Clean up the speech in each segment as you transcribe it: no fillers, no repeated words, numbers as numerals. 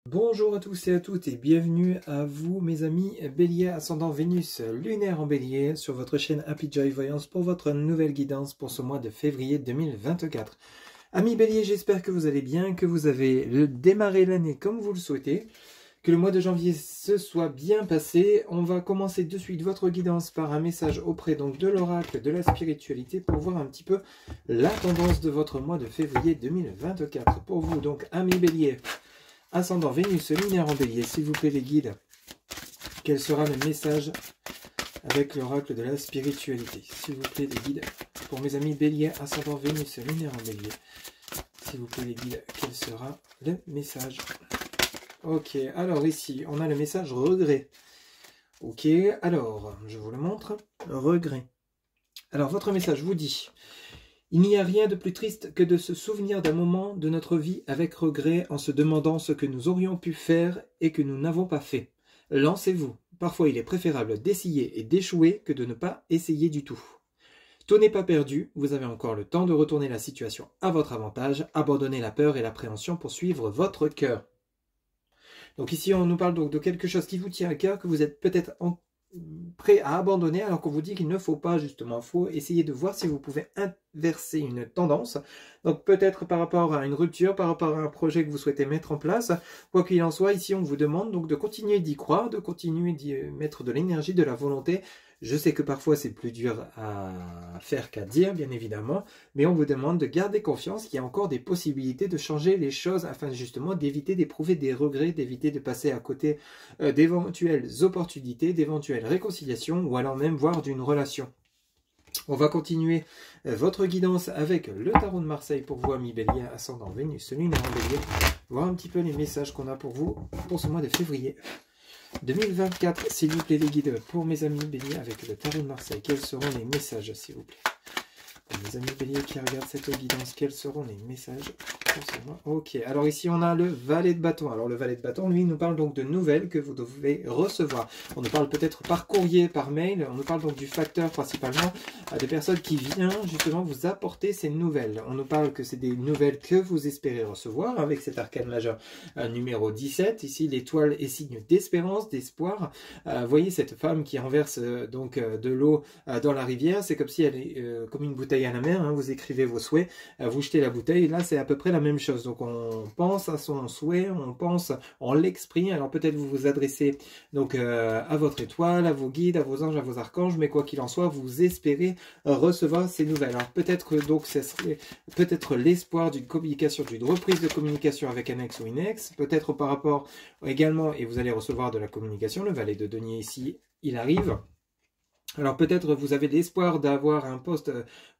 Bonjour à tous et à toutes et bienvenue à vous mes amis Bélier ascendant Vénus lunaire en Bélier sur votre chaîne Happy Joy Voyance pour votre nouvelle guidance pour ce mois de février 2024. Amis Bélier, j'espère que vous allez bien, que vous avez démarré l'année comme vous le souhaitez, que le mois de janvier se soit bien passé. On va commencer de suite votre guidance par un message auprès donc de l'oracle de la spiritualité pour voir un petit peu la tendance de votre mois de février 2024. Pour vous donc amis Bélier, ascendant Vénus lunaire en Bélier, s'il vous plaît les guides, quel sera le message avec l'oracle de la spiritualité? S'il vous plaît les guides, pour mes amis Bélier, ascendant Vénus lunaire en Bélier, s'il vous plaît les guides, quel sera le message? Ok, alors ici, on a le message regret. Ok, alors, je vous le montre, regret. Alors, votre message vous dit... Il n'y a rien de plus triste que de se souvenir d'un moment de notre vie avec regret en se demandant ce que nous aurions pu faire et que nous n'avons pas fait. Lancez-vous. Parfois il est préférable d'essayer et d'échouer que de ne pas essayer du tout. Tout n'est pas perdu, vous avez encore le temps de retourner la situation à votre avantage, abandonner la peur et l'appréhension pour suivre votre cœur. Donc ici on nous parle donc de quelque chose qui vous tient à cœur, que vous êtes peut-être prêt à abandonner alors qu'on vous dit qu'il ne faut pas justement, il faut essayer de voir si vous pouvez inverser une tendance, donc peut-être par rapport à une rupture, par rapport à un projet que vous souhaitez mettre en place, quoi qu'il en soit, ici on vous demande donc de continuer d'y croire, de continuer d'y mettre de l'énergie, de la volonté. Je sais que parfois c'est plus dur à faire qu'à dire, bien évidemment, mais on vous demande de garder confiance qu'il y a encore des possibilités de changer les choses afin justement d'éviter d'éprouver des regrets, d'éviter de passer à côté d'éventuelles opportunités, d'éventuelles réconciliations ou alors même voire d'une relation. On va continuer votre guidance avec le tarot de Marseille pour vous, amis Bélier, ascendant Vénus lunaire en Bélier, voir un petit peu les messages qu'on a pour vous pour ce mois de février 2024, s'il vous plaît les guides, pour mes amis Bélier avec le tarot de Marseille, quels seront les messages s'il vous plaît? Pour mes amis Bélier qui regardent cette guidance, quels seront les messages pour ce mois? Ok, alors ici on a le valet de bâton. Alors le valet de bâton, lui, nous parle donc de nouvelles que vous devez recevoir. On nous parle peut-être par courrier, par mail, on nous parle donc du facteur principalement, des personnes qui viennent justement vous apporter ces nouvelles. On nous parle que c'est des nouvelles que vous espérez recevoir avec cet arcane majeur numéro 17. Ici l'étoile est signe d'espérance, d'espoir. Voyez cette femme qui renverse donc de l'eau dans la rivière, c'est comme si elle est comme une bouteille à la mer, hein, vous écrivez vos souhaits, vous jetez la bouteille, et là c'est à peu près la même chose, donc on pense à son souhait, on pense, on l'exprime, alors peut-être vous vous adressez donc à votre étoile, à vos guides, à vos anges, à vos archanges, mais quoi qu'il en soit, vous espérez recevoir ces nouvelles. Alors peut-être que donc ce serait peut-être l'espoir d'une communication, d'une reprise de communication avec un ex ou une ex, peut-être par rapport également, et vous allez recevoir de la communication, le valet de denier ici, il arrive. Alors peut-être vous avez l'espoir d'avoir un poste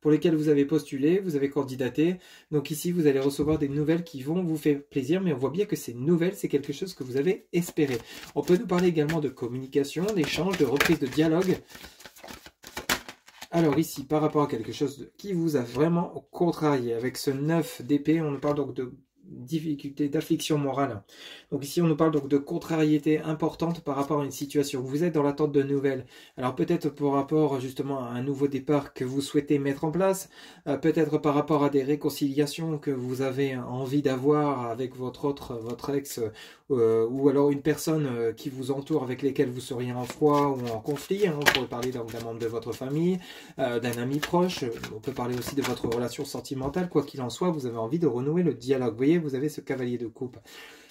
pour lequel vous avez postulé, vous avez candidaté. Donc ici, vous allez recevoir des nouvelles qui vont vous faire plaisir, mais on voit bien que ces nouvelles, c'est quelque chose que vous avez espéré. On peut nous parler également de communication, d'échange, de reprise de dialogue. Alors ici, par rapport à quelque chose qui vous a vraiment contrarié, avec ce 9 d'épée, on nous parle donc de difficulté, d'affliction morale. Donc ici on nous parle donc de contrariété importante par rapport à une situation. Vous êtes dans l'attente de nouvelles. Alors peut-être par rapport justement à un nouveau départ que vous souhaitez mettre en place, peut-être par rapport à des réconciliations que vous avez envie d'avoir avec votre ex, ou alors une personne qui vous entoure avec lesquelles vous seriez en froid ou en conflit. Hein. On pourrait parler donc d'un membre de votre famille, d'un ami proche. On peut parler aussi de votre relation sentimentale. Quoi qu'il en soit, vous avez envie de renouer le dialogue. Vous voyez, vous avez ce cavalier de coupe.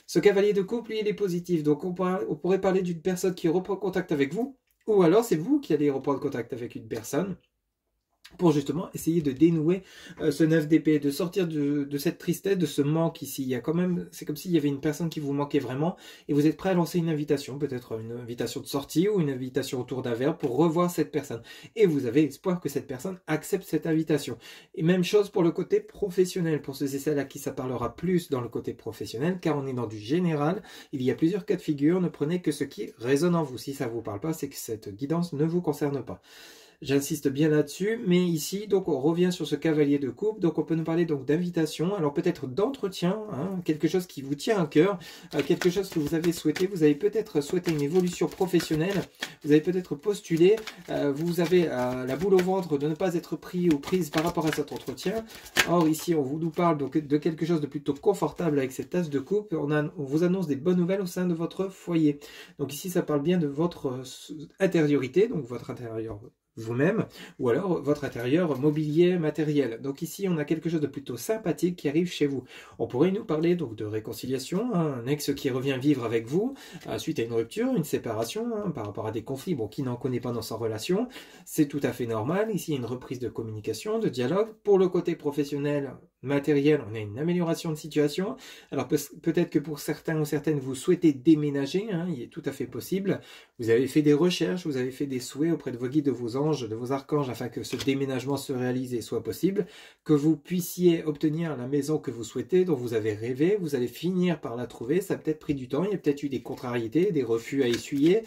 Ce cavalier de coupe, lui, il est positif. Donc, on pourrait parler d'une personne qui reprend contact avec vous, ou alors c'est vous qui allez reprendre contact avec une personne pour justement essayer de dénouer ce 9 d'épée, de sortir de cette tristesse, de ce manque ici. Il y a quand même, c'est comme s'il y avait une personne qui vous manquait vraiment et vous êtes prêt à lancer une invitation, peut-être une invitation de sortie ou une invitation autour d'un verre pour revoir cette personne. Et vous avez espoir que cette personne accepte cette invitation. Et même chose pour le côté professionnel, pour ceux et celles à qui ça parlera plus dans le côté professionnel, car on est dans du général, il y a plusieurs cas de figure, ne prenez que ce qui résonne en vous. Si ça ne vous parle pas, c'est que cette guidance ne vous concerne pas. J'insiste bien là-dessus, mais ici, donc on revient sur ce cavalier de coupe, donc on peut nous parler donc d'invitation, alors peut-être d'entretien, hein, quelque chose qui vous tient à cœur, quelque chose que vous avez souhaité, vous avez peut-être souhaité une évolution professionnelle, vous avez peut-être postulé, vous avez la boule au ventre de ne pas être pris ou prise par rapport à cet entretien. Or ici, on nous parle donc de quelque chose de plutôt confortable avec cette tasse de coupe, on vous annonce des bonnes nouvelles au sein de votre foyer. Donc ici, ça parle bien de votre intériorité, donc votre intérieur vous-même, ou alors votre intérieur mobilier matériel. Donc ici, on a quelque chose de plutôt sympathique qui arrive chez vous. On pourrait nous parler donc de réconciliation, hein, un ex qui revient vivre avec vous, suite à une rupture, une séparation, hein, par rapport à des conflits, bon, qui n'en connaît pas dans sa relation, c'est tout à fait normal. Ici, il y a une reprise de communication, de dialogue. Pour le côté professionnel, matériel, on a une amélioration de situation. Alors peut-être que pour certains ou certaines, vous souhaitez déménager, hein, il est tout à fait possible. Vous avez fait des recherches, vous avez fait des souhaits auprès de vos guides, de vos anges, de vos archanges, afin que ce déménagement se réalise et soit possible, que vous puissiez obtenir la maison que vous souhaitez, dont vous avez rêvé, vous allez finir par la trouver. Ça a peut-être pris du temps, il y a peut-être eu des contrariétés, des refus à essuyer,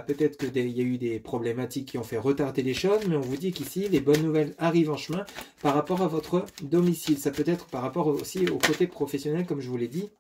peut-être qu'il y a eu des problématiques qui ont fait retarder les choses, mais on vous dit qu'ici, les bonnes nouvelles arrivent en chemin par rapport à votre domicile. Ça peut être par rapport aussi au côté professionnel, comme je vous l'ai dit.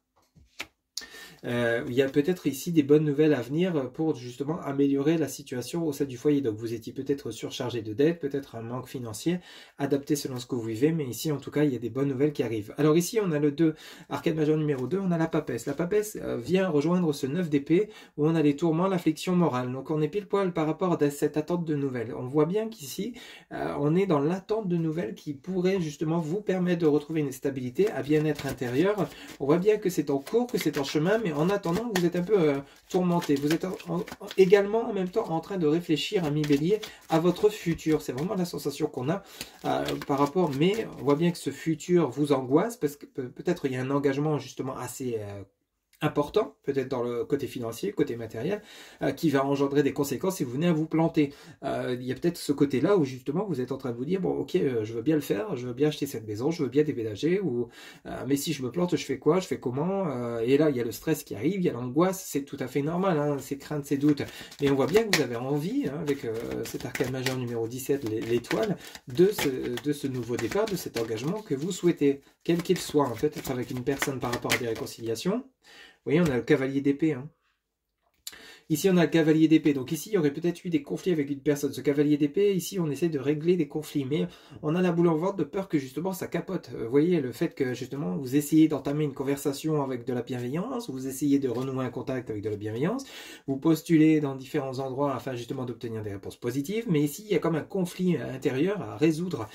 Il y a peut-être ici des bonnes nouvelles à venir pour justement améliorer la situation au sein du foyer. Donc vous étiez peut-être surchargé de dettes, peut-être un manque financier, adapté selon ce que vous vivez, mais ici en tout cas il y a des bonnes nouvelles qui arrivent. Alors ici on a le 2, arcade majeur numéro 2, on a la papesse. La papesse vient rejoindre ce 9 d'épée où on a les tourments, l'affliction morale. Donc on est pile poil par rapport à cette attente de nouvelles. On voit bien qu'ici on est dans l'attente de nouvelles qui pourraient justement vous permettre de retrouver une stabilité, un bien-être intérieur. On voit bien que c'est en cours, que c'est en chemin, mais en attendant, vous êtes un peu tourmenté. Vous êtes également en même temps en train de réfléchir, ami Bélier, à votre futur. C'est vraiment la sensation qu'on a par rapport, mais on voit bien que ce futur vous angoisse parce que peut-être il y a un engagement justement assez important, peut-être dans le côté financier, côté matériel, qui va engendrer des conséquences si vous venez à vous planter. Il y a peut-être ce côté-là où justement vous êtes en train de vous dire, bon ok, je veux bien le faire, je veux bien acheter cette maison, je veux bien déménager, ou mais si je me plante, je fais quoi, je fais comment, et là il y a le stress qui arrive, il y a l'angoisse, c'est tout à fait normal, hein, ces craintes, ces doutes, mais on voit bien que vous avez envie, hein, avec cet arcane majeur numéro 17, l'étoile, de ce nouveau départ, de cet engagement que vous souhaitez, quel qu'il soit, hein, peut-être avec une personne par rapport à des réconciliations. Vous voyez, on a le cavalier d'épée. Hein. Ici, on a le cavalier d'épée. Donc ici, il y aurait peut-être eu des conflits avec une personne. Ce cavalier d'épée, ici, on essaie de régler des conflits. Mais on a la boule en ventre de peur que justement ça capote. Vous voyez, le fait que justement vous essayez d'entamer une conversation avec de la bienveillance, vous essayez de renouer un contact avec de la bienveillance, vous postulez dans différents endroits afin justement d'obtenir des réponses positives. Mais ici, il y a comme un conflit intérieur à résoudre,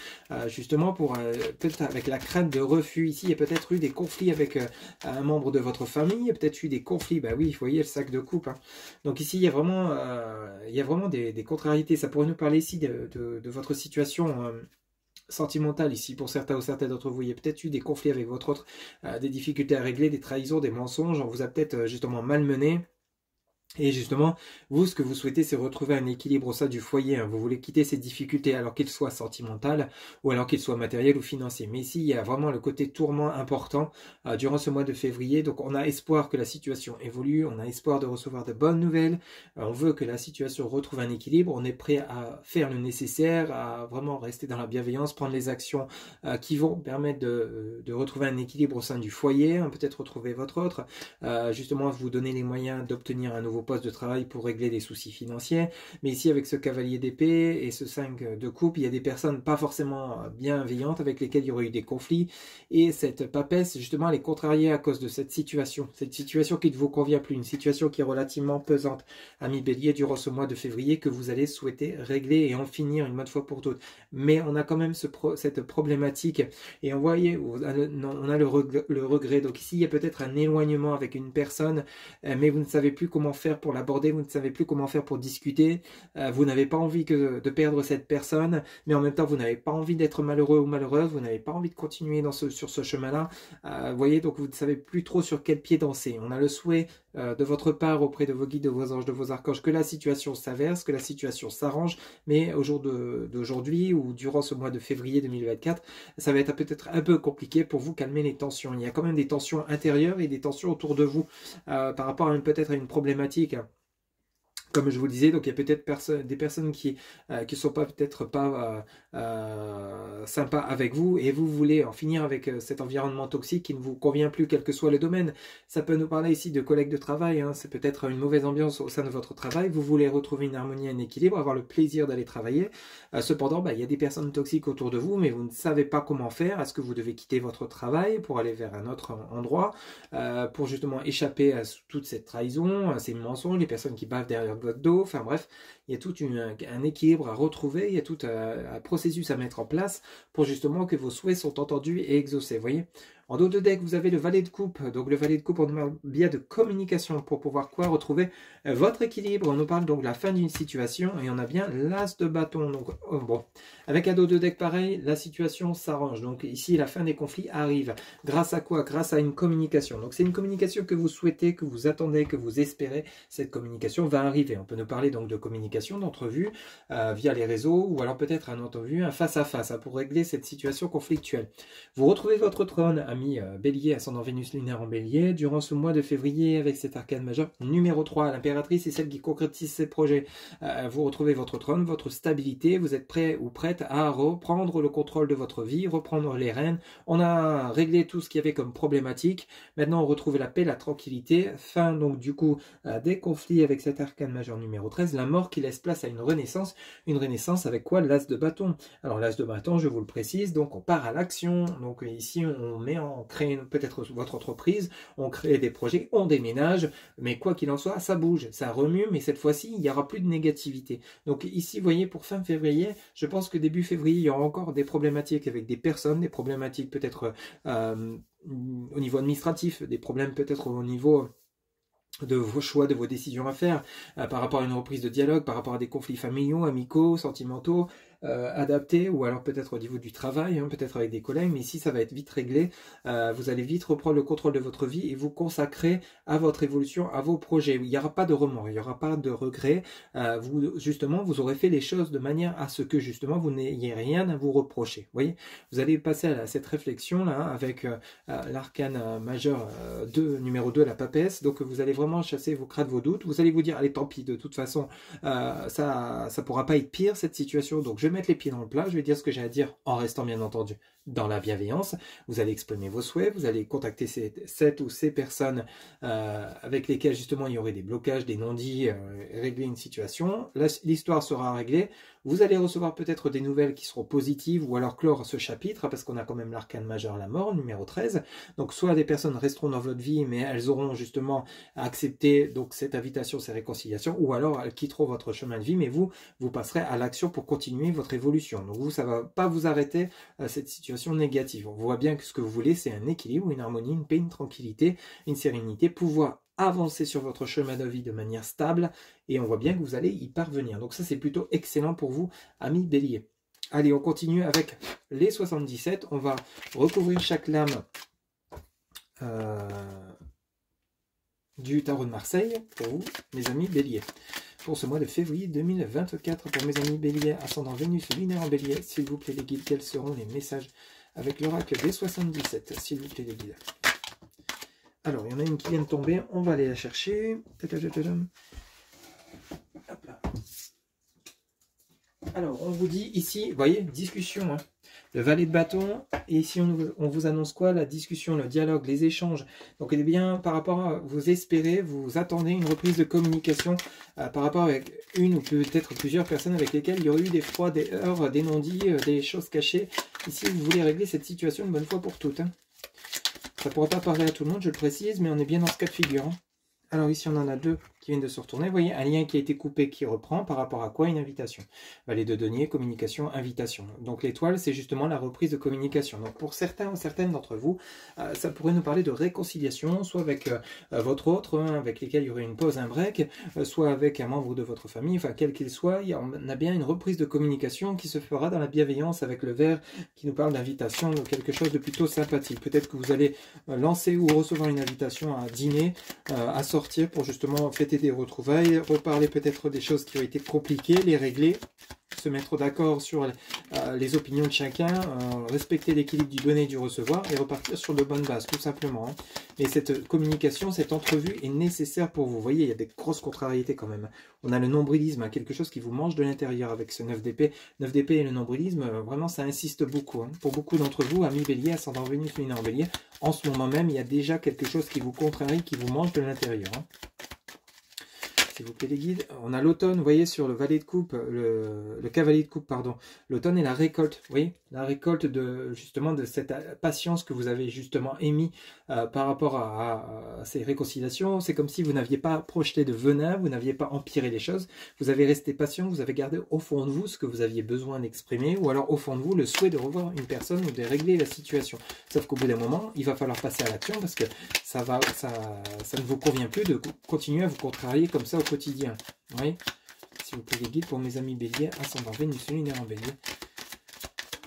justement pour peut-être avec la crainte de refus. Ici, il y a peut-être eu des conflits avec un membre de votre famille, il y a peut-être eu des conflits. Bah oui, vous voyez le sac de coupe. Hein. Donc ici, il y a vraiment des contrariétés. Ça pourrait nous parler ici de votre situation sentimentale. Ici, pour certains ou certaines d'entre vous, il y a peut-être eu des conflits avec votre autre, des difficultés à régler, des trahisons, des mensonges. On vous a peut-être justement malmené. Et justement, vous, ce que vous souhaitez, c'est retrouver un équilibre au sein du foyer. Hein. Vous voulez quitter ces difficultés, alors qu'elles soient sentimentales ou alors qu'elles soient matérielles ou financières. Mais ici, il y a vraiment le côté tourment important durant ce mois de février. Donc, on a espoir que la situation évolue. On a espoir de recevoir de bonnes nouvelles. On veut que la situation retrouve un équilibre. On est prêt à faire le nécessaire, à vraiment rester dans la bienveillance, prendre les actions qui vont permettre de retrouver un équilibre au sein du foyer. Hein, peut-être retrouver votre autre. Justement, vous donner les moyens d'obtenir un nouveau poste de travail pour régler des soucis financiers. Mais ici, avec ce cavalier d'épée et ce 5 de coupe, il y a des personnes pas forcément bienveillantes avec lesquelles il y aurait eu des conflits. Et cette papesse, justement, elle est contrariée à cause de cette situation. Cette situation qui ne vous convient plus, une situation qui est relativement pesante. Ami Bélier, durant ce mois de février, que vous allez souhaiter régler et en finir une bonne fois pour toutes. Mais on a quand même cette problématique. Et on voyait, on a le regret. Donc ici, il y a peut-être un éloignement avec une personne, mais vous ne savez plus comment faire pour l'aborder, vous ne savez plus comment faire pour discuter, vous n'avez pas envie de perdre cette personne, mais en même temps vous n'avez pas envie d'être malheureux ou malheureuse, vous n'avez pas envie de continuer sur ce chemin-là, vous voyez, donc vous ne savez plus trop sur quel pied danser. On a le souhait de votre part auprès de vos guides, de vos anges, de vos archanges, que la situation s'inverse, que la situation s'arrange, mais au jour d'aujourd'hui ou durant ce mois de février 2024, ça va être peut-être un peu compliqué pour vous calmer les tensions. Il y a quand même des tensions intérieures et des tensions autour de vous par rapport à peut-être à une problématique Comme je vous le disais, donc il y a peut-être des personnes qui sont peut-être pas sympas avec vous et vous voulez en finir avec cet environnement toxique qui ne vous convient plus, quel que soit le domaine. Ça peut nous parler ici de collègues de travail, hein. C'est peut-être une mauvaise ambiance au sein de votre travail. Vous voulez retrouver une harmonie, un équilibre, avoir le plaisir d'aller travailler. Cependant, il y a des personnes toxiques autour de vous, mais vous ne savez pas comment faire. Est-ce que vous devez quitter votre travail pour aller vers un autre endroit, pour justement échapper à toute cette trahison, à ces mensonges, les personnes qui bavent derrière votre dos, enfin bref, il y a tout un équilibre à retrouver, il y a tout un processus à mettre en place pour justement que vos souhaits sont entendus et exaucés, vous voyez. En dos de deck, vous avez le valet de coupe. Donc le valet de coupe, on nous parle bien de communication pour pouvoir retrouver votre équilibre. On nous parle donc de la fin d'une situation et on a bien l'as de bâton. Donc bon, avec un dos de deck pareil, la situation s'arrange. Donc ici, la fin des conflits arrive. Grâce à quoi? Grâce à une communication. Donc c'est une communication que vous souhaitez, que vous attendez, que vous espérez. Cette communication va arriver. On peut nous parler donc de communication, d'entrevue via les réseaux ou alors peut-être un entrevue, un face-à-face pour régler cette situation conflictuelle. Vous retrouvez votre trône, Bélier, ascendant Vénus lunaire en Bélier, durant ce mois de février avec cet arcane majeur numéro 3, l'impératrice est celle qui concrétise ses projets. Vous retrouvez votre trône, votre stabilité, vous êtes prêt ou prête à reprendre le contrôle de votre vie, reprendre les rênes. On a réglé tout ce qu'il y avait comme problématique. Maintenant, on retrouve la paix, la tranquillité. Fin donc du coup des conflits avec cet arcane majeur numéro 13, la mort qui laisse place à une renaissance. Une renaissance avec quoi? L'as de bâton. Alors l'as de bâton, je vous le précise, donc on part à l'action. Donc ici, on crée peut-être votre entreprise, on crée des projets, on déménage, mais quoi qu'il en soit, ça bouge, ça remue, mais cette fois-ci, il n'y aura plus de négativité. Donc ici, vous voyez, pour fin février, je pense que début février, il y aura encore des problématiques avec des personnes, des problématiques peut-être au niveau administratif, des problèmes peut-être au niveau de vos choix, de vos décisions à faire, par rapport à une reprise de dialogue, par rapport à des conflits familiaux, amicaux, sentimentaux, adaptés, ou alors peut-être au niveau du travail, peut-être avec des collègues, mais ici ça va être vite réglé. Vous allez vite reprendre le contrôle de votre vie et vous consacrer à votre évolution, à vos projets. Il n'y aura pas de remords, il n'y aura pas de regrets. Vous aurez fait les choses de manière à ce que justement vous n'ayez rien à vous reprocher. Vous voyez, vous allez passer à cette réflexion là avec l'arcane majeur numéro 2, la papesse. Donc vous allez vraiment chasser vos craintes, vos doutes. Vous allez vous dire, allez, tant pis, de toute façon, ça pourra pas être pire cette situation. Donc je vais mettre les pieds dans le plat, je vais dire ce que j'ai à dire en restant bien entendu dans la bienveillance. Vous allez exprimer vos souhaits, vous allez contacter cette ou ces personnes avec lesquelles justement il y aurait des blocages, des non-dits, régler une situation. L'histoire sera réglée. Vous allez recevoir peut-être des nouvelles qui seront positives ou alors clore ce chapitre parce qu'on a quand même l'arcane majeur, la mort, numéro 13. Donc soit des personnes resteront dans votre vie mais elles auront justement accepté donc cette invitation, ces réconciliations, ou alors elles quitteront votre chemin de vie mais vous passerez à l'action pour continuer votre évolution. Donc vous, ça ne va pas vous arrêter cette situation négative. On voit bien que ce que vous voulez, c'est un équilibre, une harmonie, une paix, une tranquillité, une sérénité, pouvoir avancer sur votre chemin de vie de manière stable et on voit bien que vous allez y parvenir. Donc ça, c'est plutôt excellent pour vous, amis Bélier. Allez, on continue avec les 77. On va recouvrir chaque lame du tarot de Marseille pour vous, mes amis Bélier. Pour ce mois de février 2024, pour mes amis Bélier, ascendant Vénus lunaire en Bélier, s'il vous plaît les guides, quels seront les messages avec l'oracle des 77, s'il vous plaît les guides. Alors, il y en a une qui vient de tomber, on va aller la chercher. Hop là. Alors, on vous dit ici, vous voyez, discussion, le valet de bâton, et ici on vous annonce quoi? La discussion, le dialogue, les échanges. Donc, eh bien, par rapport à vous espérez, vous attendez une reprise de communication par rapport avec une ou peut-être plusieurs personnes avec lesquelles il y aurait eu des froids, des heurts, des non-dits, des choses cachées. Ici, vous voulez régler cette situation une bonne fois pour toutes. Ça ne pourra pas parler à tout le monde, je le précise, mais on est bien dans ce cas de figure. Alors ici, on en a deux qui viennent de se retourner. Vous voyez, un lien qui a été coupé qui reprend par rapport à quoi? Une invitation. Valet de denier, communication, invitation. Donc l'étoile, c'est justement la reprise de communication. Donc pour certains ou certaines d'entre vous, ça pourrait nous parler de réconciliation, soit avec votre autre, avec lesquels il y aurait une pause, un break, soit avec un membre de votre famille, enfin quel qu'il soit, on a bien une reprise de communication qui se fera dans la bienveillance avec le vert qui nous parle d'invitation, donc quelque chose de plutôt sympathique. Peut-être que vous allez lancer ou recevoir une invitation à dîner, à sortir pour justement fêter des retrouvailles, reparler peut-être des choses qui ont été compliquées, les régler. se mettre d'accord sur les opinions de chacun, respecter l'équilibre du donner et du recevoir et repartir sur de bonnes bases, tout simplement. Hein. Et cette communication, cette entrevue est nécessaire pour vous. Vous voyez, il y a des grosses contrariétés quand même. On a le nombrilisme, hein, quelque chose qui vous mange de l'intérieur avec ce 9 d'épée. 9 d'épée et le nombrilisme, vraiment, ça insiste beaucoup. Hein. Pour beaucoup d'entre vous, amis Bélier, ascendant Vénus, Lune en Bélier, en ce moment même, il y a déjà quelque chose qui vous contrarie, qui vous mange de l'intérieur. Hein. S'il vous plaît les guides, on a l'automne, vous voyez, sur le valet de coupe, le cavalier de coupe, pardon. L'automne est la récolte, vous voyez, la récolte de justement de cette patience que vous avez justement émis par rapport à ces réconciliations. C'est comme si vous n'aviez pas projeté de venin, vous n'aviez pas empiré les choses, vous avez resté patient, vous avez gardé au fond de vous ce que vous aviez besoin d'exprimer, ou alors au fond de vous le souhait de revoir une personne ou de régler la situation. Sauf qu'au bout d'un moment, il va falloir passer à l'action parce que ça ne vous convient plus de continuer à vous contrarier comme ça au quotidien. Oui. S'il vous plaît les guides pour mes amis Bélier, ascendant Vénus lunaire en Bélier.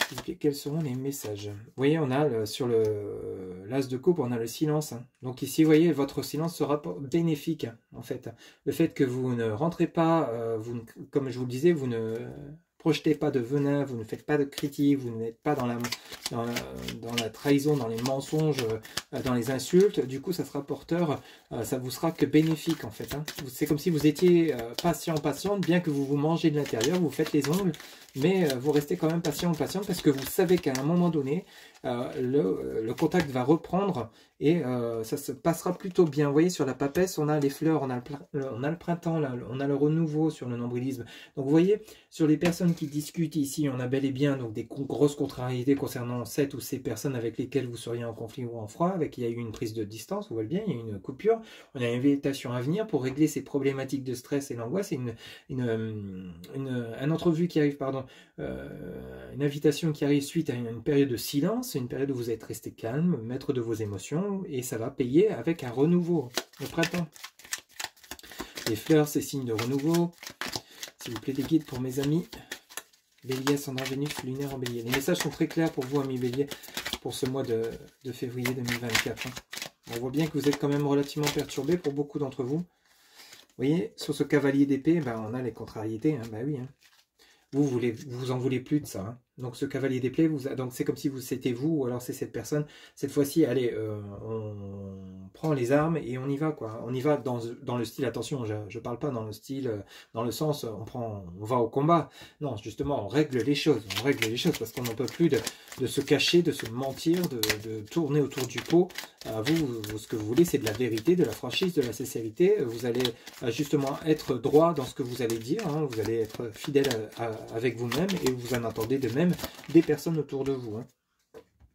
S'il vous plaît, quels seront les messages? Vous voyez, on a sur l'as de coupe, on a le silence. Hein. Donc ici, vous voyez, votre silence sera bénéfique en fait. Le fait que vous ne rentrez pas, comme je vous le disais, vous ne projetez pas de venin, vous ne faites pas de critiques, vous n'êtes pas dans la trahison, dans les mensonges, dans les insultes. Du coup, ça sera porteur, ça vous sera que bénéfique en fait. Hein. C'est comme si vous étiez patiente, bien que vous vous mangez de l'intérieur, vous faites les ongles, mais vous restez quand même patient parce que vous savez qu'à un moment donné, le contact va reprendre et ça se passera plutôt bien. Vous voyez, sur la papesse, on a les fleurs, on a le printemps, là, on a le renouveau sur le nombrilisme. Donc vous voyez, sur les personnes qui discutent ici, on a bel et bien donc des grosses contrariétés concernant cette ou ces personnes avec lesquelles vous seriez en conflit ou en froid, avec il y a eu une prise de distance, vous voyez bien, il y a eu une coupure, on a une invitation à venir pour régler ces problématiques de stress et l'angoisse, et une entrevue qui arrive, pardon, une invitation qui arrive suite à une période de silence, une période où vous êtes resté calme, maître de vos émotions, et ça va payer avec un renouveau, le printemps. Les fleurs, c'est signe de renouveau. S'il vous plaît, des guides pour mes amis Bélier, ascendant Vénus, lunaire en Bélier. Les messages sont très clairs pour vous, amis Bélier, pour ce mois de février 2024. Hein. On voit bien que vous êtes quand même relativement perturbé pour beaucoup d'entre vous. Vous voyez, sur ce cavalier d'épée, ben, on a les contrariétés. Hein, ben oui, hein. Vous en voulez plus de ça. Hein. Donc ce cavalier d'épée, donc c'est comme si c'était vous, ou alors c'est cette personne. Cette fois-ci, allez, on prend les armes et on y va, quoi. On y va dans le style, attention, je parle pas dans le style, dans le sens, on va au combat. Non, justement, on règle les choses. On règle les choses parce qu'on n'en peut plus de se cacher, de se mentir, de tourner autour du pot. Vous, ce que vous voulez, c'est de la vérité, de la franchise, de la sincérité. Vous allez justement être droit dans ce que vous allez dire. Hein. Vous allez être fidèle avec vous-même et vous en attendez de même des personnes autour de vous. Hein.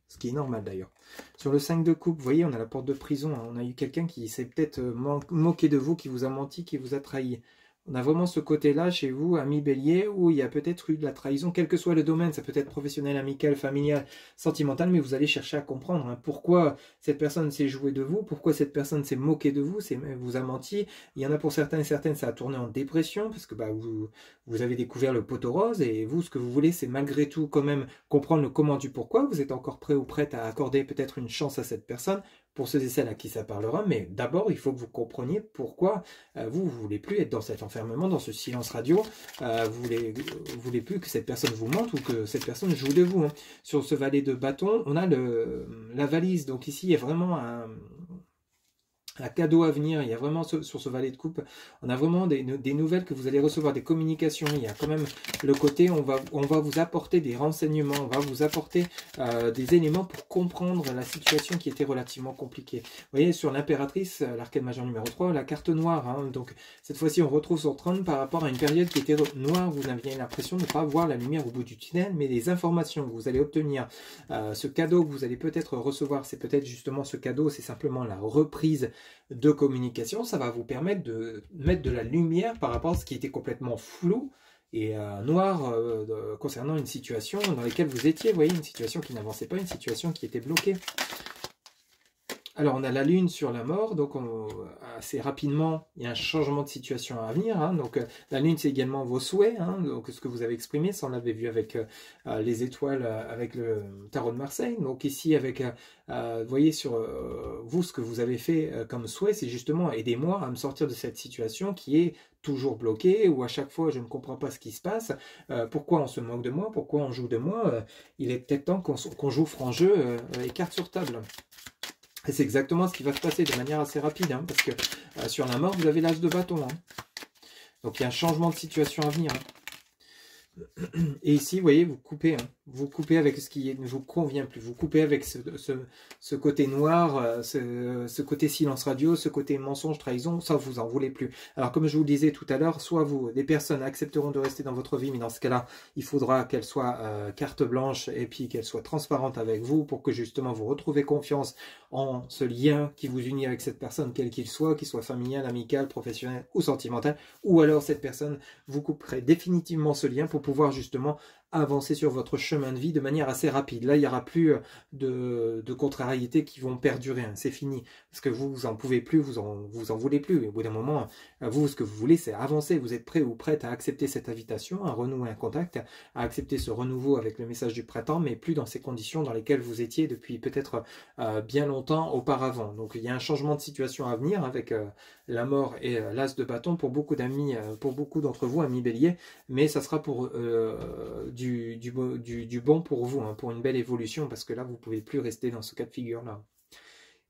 Ce qui est normal d'ailleurs. Sur le 5 de coupe, vous voyez, on a la porte de prison. Hein. On a eu quelqu'un qui s'est peut-être moqué de vous, qui vous a menti, qui vous a trahi. On a vraiment ce côté-là chez vous, ami Bélier, où il y a peut-être eu de la trahison, quel que soit le domaine, ça peut être professionnel, amical, familial, sentimental, mais vous allez chercher à comprendre hein, pourquoi cette personne s'est jouée de vous, pourquoi cette personne s'est moquée de vous, vous a menti. Il y en a pour certains et certaines, ça a tourné en dépression, parce que bah, vous avez découvert le poteau rose, et vous, ce que vous voulez, c'est malgré tout quand même comprendre le comment du pourquoi. Vous êtes encore prêt ou prête à accorder peut-être une chance à cette personne, pour ceux et celles à qui ça parlera, mais d'abord, il faut que vous compreniez pourquoi vous ne voulez plus être dans cet enfermement, dans ce silence radio, vous voulez plus que cette personne vous mente ou que cette personne joue de vous. Hein. Sur ce valet de bâton, on a la valise, donc ici, il y a vraiment un cadeau à venir, il y a vraiment sur ce valet de coupe, on a vraiment des nouvelles que vous allez recevoir, des communications, il y a quand même le côté, on va vous apporter des renseignements, on va vous apporter des éléments pour comprendre la situation qui était relativement compliquée. Vous voyez, sur l'impératrice, l'arcane majeure numéro 3, la carte noire, hein, donc cette fois-ci on retrouve son trône par rapport à une période qui était noire, vous aviez l'impression de ne pas voir la lumière au bout du tunnel, mais les informations que vous allez obtenir, ce cadeau que vous allez peut-être recevoir, c'est peut-être justement ce cadeau, c'est simplement la reprise de communication, ça va vous permettre de mettre de la lumière par rapport à ce qui était complètement flou et noir concernant une situation dans laquelle vous étiez, vous voyez, une situation qui n'avançait pas, une situation qui était bloquée. Alors, on a la lune sur la mort, donc assez rapidement, il y a un changement de situation à venir. Hein. Donc, la lune, c'est également vos souhaits, hein, donc ce que vous avez exprimé, ça on l'avait vu avec les étoiles, avec le tarot de Marseille. Donc ici, avec, vous voyez sur vous, ce que vous avez fait comme souhait, c'est justement aidez-moi à me sortir de cette situation qui est toujours bloquée, ou à chaque fois je ne comprends pas ce qui se passe, pourquoi on se moque de moi, pourquoi on joue de moi, il est peut-être temps qu'on joue franc jeu, les cartes sur table. Et c'est exactement ce qui va se passer de manière assez rapide, hein, parce que sur la mort, vous avez l'as de bâton. Hein. Donc il y a un changement de situation à venir. Hein. Et ici, vous voyez, vous coupez avec ce qui ne vous convient plus. Vous coupez avec ce côté noir, ce côté silence radio, ce côté mensonge, trahison, ça vous en voulez plus. Alors comme je vous le disais tout à l'heure, soit des personnes accepteront de rester dans votre vie, mais dans ce cas-là, il faudra qu'elles soient carte blanche et puis qu'elles soient transparentes avec vous pour que justement vous retrouvez confiance en ce lien qui vous unit avec cette personne, quel qu'il soit familial, amical, professionnel ou sentimental, ou alors cette personne vous couperait définitivement ce lien pour pouvoir justement avancer sur votre chemin de vie de manière assez rapide. Là, il n'y aura plus de contrariétés qui vont perdurer. Hein. C'est fini. Parce que vous en pouvez plus, vous en voulez plus. Et au bout d'un moment, vous, ce que vous voulez, c'est avancer. Vous êtes prêt ou prête à accepter cette invitation, à renouer un contact, à accepter ce renouveau avec le message du printemps, mais plus dans ces conditions dans lesquelles vous étiez depuis peut-être bien longtemps auparavant. Donc, il y a un changement de situation à venir avec la mort et l'as de bâton pour beaucoup d'amis, pour beaucoup d'entre vous, amis béliers, mais ça sera pour du bon pour vous, hein, pour une belle évolution, parce que là, vous ne pouvez plus rester dans ce cas de figure-là.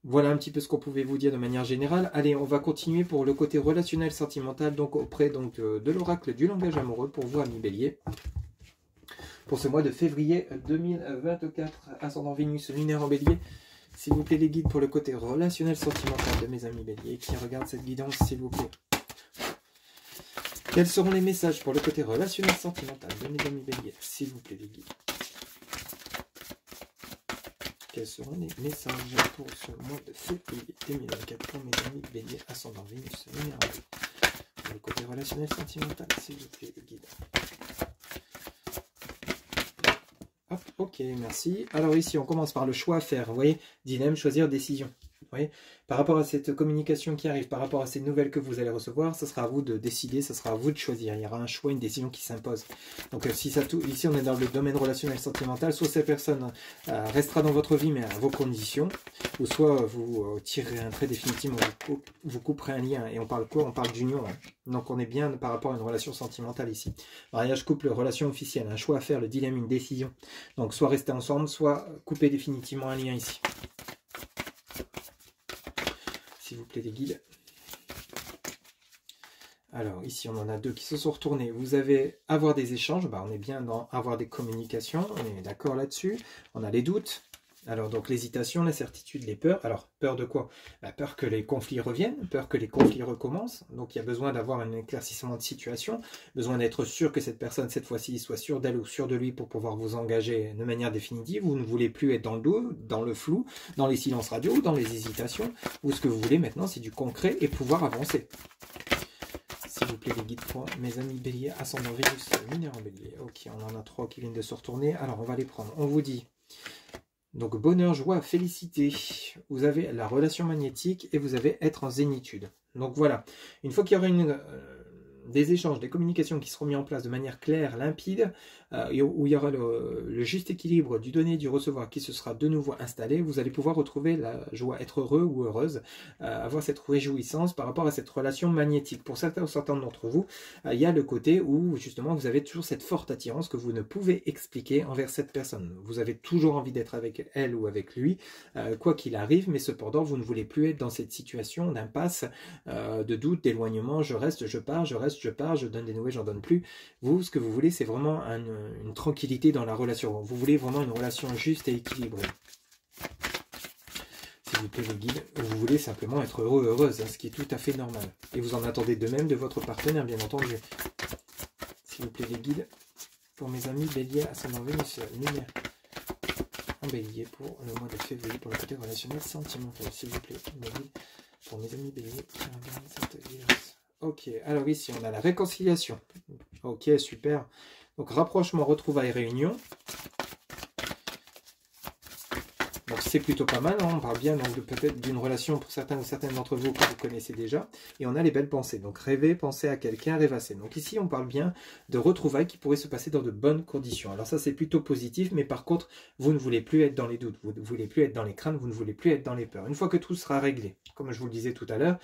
Voilà un petit peu ce qu'on pouvait vous dire de manière générale. Allez, on va continuer pour le côté relationnel, sentimental, donc auprès donc, de l'oracle du langage amoureux pour vous, amis béliers. Pour ce mois de février 2024, ascendant Vénus, lunaire en bélier. S'il vous plaît, les guides pour le côté relationnel, sentimental de mes amis béliers qui regardent cette guidance, s'il vous plaît. Quels seront les messages pour le côté relationnel sentimental de mes amis béliers, s'il vous plaît, les guides? Quels seront les messages pour ce mois de février 2024 pour mes amis béliers, ascendant Vénus, lunaire en bélier? Pour le côté relationnel sentimental, s'il vous plaît, les guides. Hop, ok, merci. Alors ici, on commence par le choix à faire. Vous voyez, dilemme, choisir, décision. Vous voyez, par rapport à cette communication qui arrive, par rapport à ces nouvelles que vous allez recevoir, ce sera à vous de décider, ce sera à vous de choisir. Il y aura un choix, une décision qui s'impose. Donc si ça tout, ici on est dans le domaine relationnel sentimental, soit cette personne restera dans votre vie mais à vos conditions, ou soit vous tirerez un trait définitivement, vous couperez un lien. Et on parle quoi? On parle d'union. Hein. Donc on est bien par rapport à une relation sentimentale ici. Mariage, couple, relation officielle, un choix à faire, le dilemme, une décision. Donc soit rester ensemble, soit couper définitivement un lien ici. S'il vous plaît, les guides. Alors, ici, on en a deux qui se sont retournés. Vous avez avoir des échanges. Bah, on est bien dans avoir des communications. On est d'accord là-dessus. On a les doutes. Alors, donc, l'hésitation, l'incertitude, les peurs. Alors, peur de quoi? Bah, peur que les conflits reviennent, peur que les conflits recommencent. Donc, il y a besoin d'avoir un éclaircissement de situation, besoin d'être sûr que cette personne, cette fois-ci, soit sûre d'elle ou sûre de lui pour pouvoir vous engager de manière définitive. Vous ne voulez plus être dans le doute, dans le flou, dans les silences radio, dans les hésitations. Ou ce que vous voulez maintenant, c'est du concret et pouvoir avancer. S'il vous plaît, les guides pour mes amis béliers, ascendant Vénus, lunaire en bélier. Ok, on en a trois qui viennent de se retourner. Alors, on va les prendre. On vous dit... Donc, bonheur, joie, félicité. Vous avez la relation magnétique et vous avez être en zénitude. Donc, voilà. Une fois qu'il y aura des échanges, des communications qui seront mis en place de manière claire, limpide, où il y aura le juste équilibre du donner et du recevoir qui se sera de nouveau installé, vous allez pouvoir retrouver la joie, être heureux ou heureuse, avoir cette réjouissance par rapport à cette relation magnétique. Pour certains ou certains d'entre vous, il y a le côté où justement vous avez toujours cette forte attirance que vous ne pouvez expliquer envers cette personne. Vous avez toujours envie d'être avec elle ou avec lui, quoi qu'il arrive, mais cependant vous ne voulez plus être dans cette situation d'impasse, de doute, d'éloignement, je reste, je pars, je reste, je pars, je donne des nouvelles, j'en donne plus. Vous, ce que vous voulez, c'est vraiment une tranquillité dans la relation. Vous voulez vraiment une relation juste et équilibrée. S'il vous plaît, les guides, vous voulez simplement être heureux, heureuse, hein, ce qui est tout à fait normal. Et vous en attendez de même de votre partenaire, bien entendu. S'il vous plaît, les guides, pour mes amis bélier, ascendant Vénus, lunaire en bélier pour le mois de février, pour le côté relationnel sentimental. S'il vous plaît, les guides, pour mes amis bélier qui regardent cette guidance. Ok, alors ici on a la réconciliation. Ok, super. Donc rapprochement, retrouvailles, réunion. Donc c'est plutôt pas mal, hein. On parle bien donc peut-être d'une relation pour certains ou certaines d'entre vous que vous connaissez déjà. Et on a les belles pensées. Donc rêver, penser à quelqu'un, rêvasser. Donc ici on parle bien de retrouvailles qui pourraient se passer dans de bonnes conditions. Alors ça c'est plutôt positif, mais par contre vous ne voulez plus être dans les doutes, vous ne voulez plus être dans les craintes, vous ne voulez plus être dans les peurs. Une fois que tout sera réglé, comme je vous le disais tout à l'heure,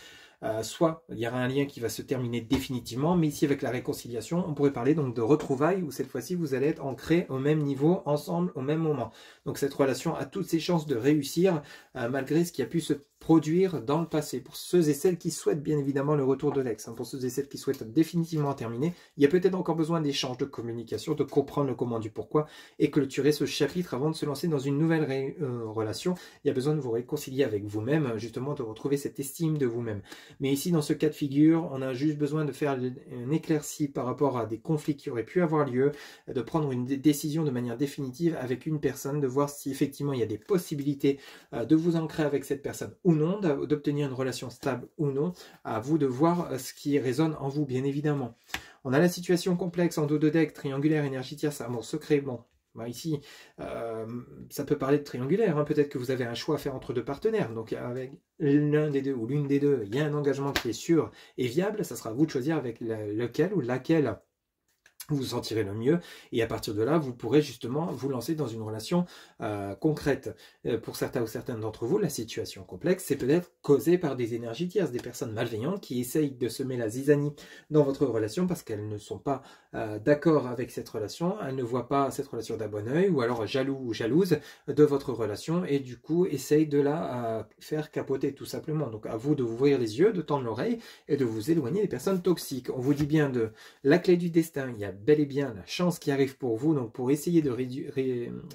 soit il y aura un lien qui va se terminer définitivement, mais ici avec la réconciliation, on pourrait parler donc de retrouvailles où cette fois-ci vous allez être ancrés au même niveau, ensemble, au même moment. Donc cette relation a toutes ses chances de réussir malgré ce qui a pu se produire dans le passé. Pour ceux et celles qui souhaitent bien évidemment le retour de l'ex, pour ceux et celles qui souhaitent définitivement terminer, il y a peut-être encore besoin d'échanges, de communication, de comprendre le comment du pourquoi et clôturer ce chapitre avant de se lancer dans une nouvelle relation. Il y a besoin de vous réconcilier avec vous-même, justement de retrouver cette estime de vous-même. Mais ici, dans ce cas de figure, on a juste besoin de faire un éclairci par rapport à des conflits qui auraient pu avoir lieu, de prendre une décision de manière définitive avec une personne, de voir si effectivement il y a des possibilités de vous ancrer avec cette personne ou non, d'obtenir une relation stable ou non. À vous de voir ce qui résonne en vous, bien évidemment. On a la situation complexe en dos de deck, triangulaire, énergie tierce, amour secret. Bon, ici, ça peut parler de triangulaire, hein. Peut-être que vous avez un choix à faire entre deux partenaires, donc avec l'un des deux ou l'une des deux, il y a un engagement qui est sûr et viable, ça sera à vous de choisir avec lequel ou laquelle vous vous sentirez le mieux, et à partir de là, vous pourrez justement vous lancer dans une relation concrète. Pour certains ou certaines d'entre vous, la situation complexe, c'est peut-être causée par des énergies tierces, des personnes malveillantes qui essayent de semer la zizanie dans votre relation parce qu'elles ne sont pas d'accord avec cette relation, elles ne voient pas cette relation d'un bon oeil, ou alors jaloux ou jalouse de votre relation, et du coup essayent de la faire capoter tout simplement. Donc à vous de vous ouvrir les yeux, de tendre l'oreille, et de vous éloigner des personnes toxiques. On vous dit bien de la clé du destin, il y a bel et bien la chance qui arrive pour vous, donc pour essayer de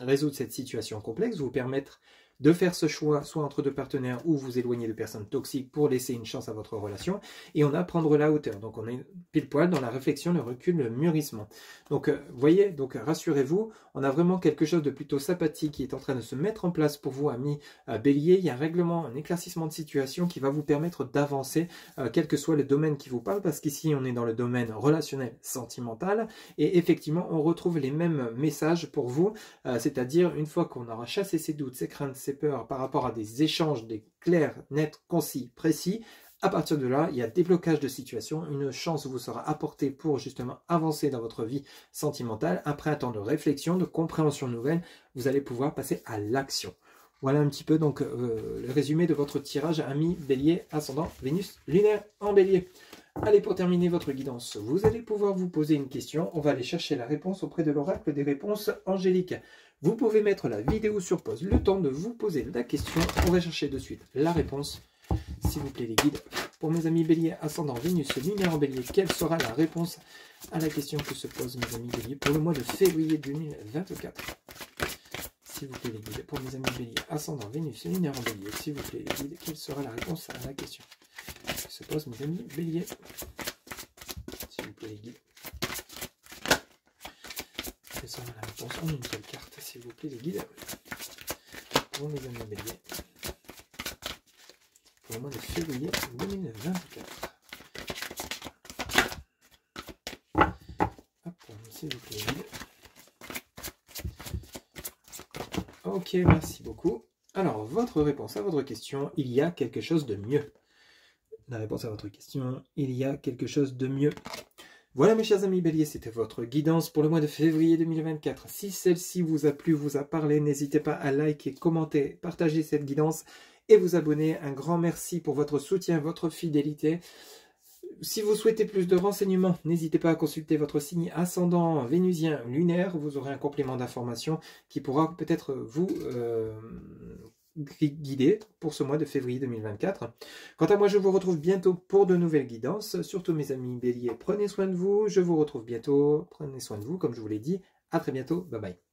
résoudre cette situation complexe, vous permettre de faire ce choix, soit entre deux partenaires ou vous éloigner de personnes toxiques pour laisser une chance à votre relation, et on a prendre la hauteur. Donc on est pile poil dans la réflexion, le recul, le mûrissement. Donc voyez, donc rassurez-vous, on a vraiment quelque chose de plutôt sympathique qui est en train de se mettre en place pour vous, amis Bélier. Il y a un règlement, un éclaircissement de situation qui va vous permettre d'avancer, quel que soit le domaine qui vous parle, parce qu'ici on est dans le domaine relationnel, sentimental, et effectivement on retrouve les mêmes messages pour vous, c'est-à-dire une fois qu'on aura chassé ses doutes, ses craintes, ses peurs par rapport à des échanges, des clairs, nets, concis, précis, à partir de là, il y a déblocage de situation, une chance vous sera apportée pour justement avancer dans votre vie sentimentale. Après un temps de réflexion, de compréhension nouvelle, vous allez pouvoir passer à l'action. Voilà un petit peu donc le résumé de votre tirage, ami Bélier, ascendant Vénus, lunaire en Bélier. Allez, pour terminer votre guidance, vous allez pouvoir vous poser une question. On va aller chercher la réponse auprès de l'oracle des réponses angéliques. Vous pouvez mettre la vidéo sur pause, le temps de vous poser la question. On va chercher de suite la réponse. S'il vous plaît, les guides. Pour mes amis Bélier, ascendant Vénus, lunaire en Bélier, quelle sera la réponse à la question que se posent mes amis Bélier pour le mois de février 2024? S'il vous plaît, les guides. Pour mes amis Bélier, ascendant Vénus, lunaire en Bélier, s'il vous plaît, les guides, quelle sera la réponse à la question que se posent mes amis Bélier? S'il vous plaît, les guides. Quelle sera la réponse en une seule carte, s'il vous plaît, les guides? Pour mes amis Bélier, pour le mois de février 2024. Hop, s'il vous plaît, les guides. Ok, merci beaucoup. Alors, votre réponse à votre question, il y a quelque chose de mieux. La réponse à votre question, il y a quelque chose de mieux. Voilà mes chers amis Bélier, c'était votre guidance pour le mois de février 2024. Si celle-ci vous a plu, vous a parlé, n'hésitez pas à liker, commenter, partager cette guidance et vous abonner. Un grand merci pour votre soutien, votre fidélité. Si vous souhaitez plus de renseignements, n'hésitez pas à consulter votre signe ascendant vénusien lunaire. Vous aurez un complément d'information qui pourra peut-être vous guider pour ce mois de février 2024. Quant à moi, je vous retrouve bientôt pour de nouvelles guidances. Surtout mes amis Bélier, prenez soin de vous. Je vous retrouve bientôt. Prenez soin de vous, comme je vous l'ai dit. À très bientôt. Bye bye.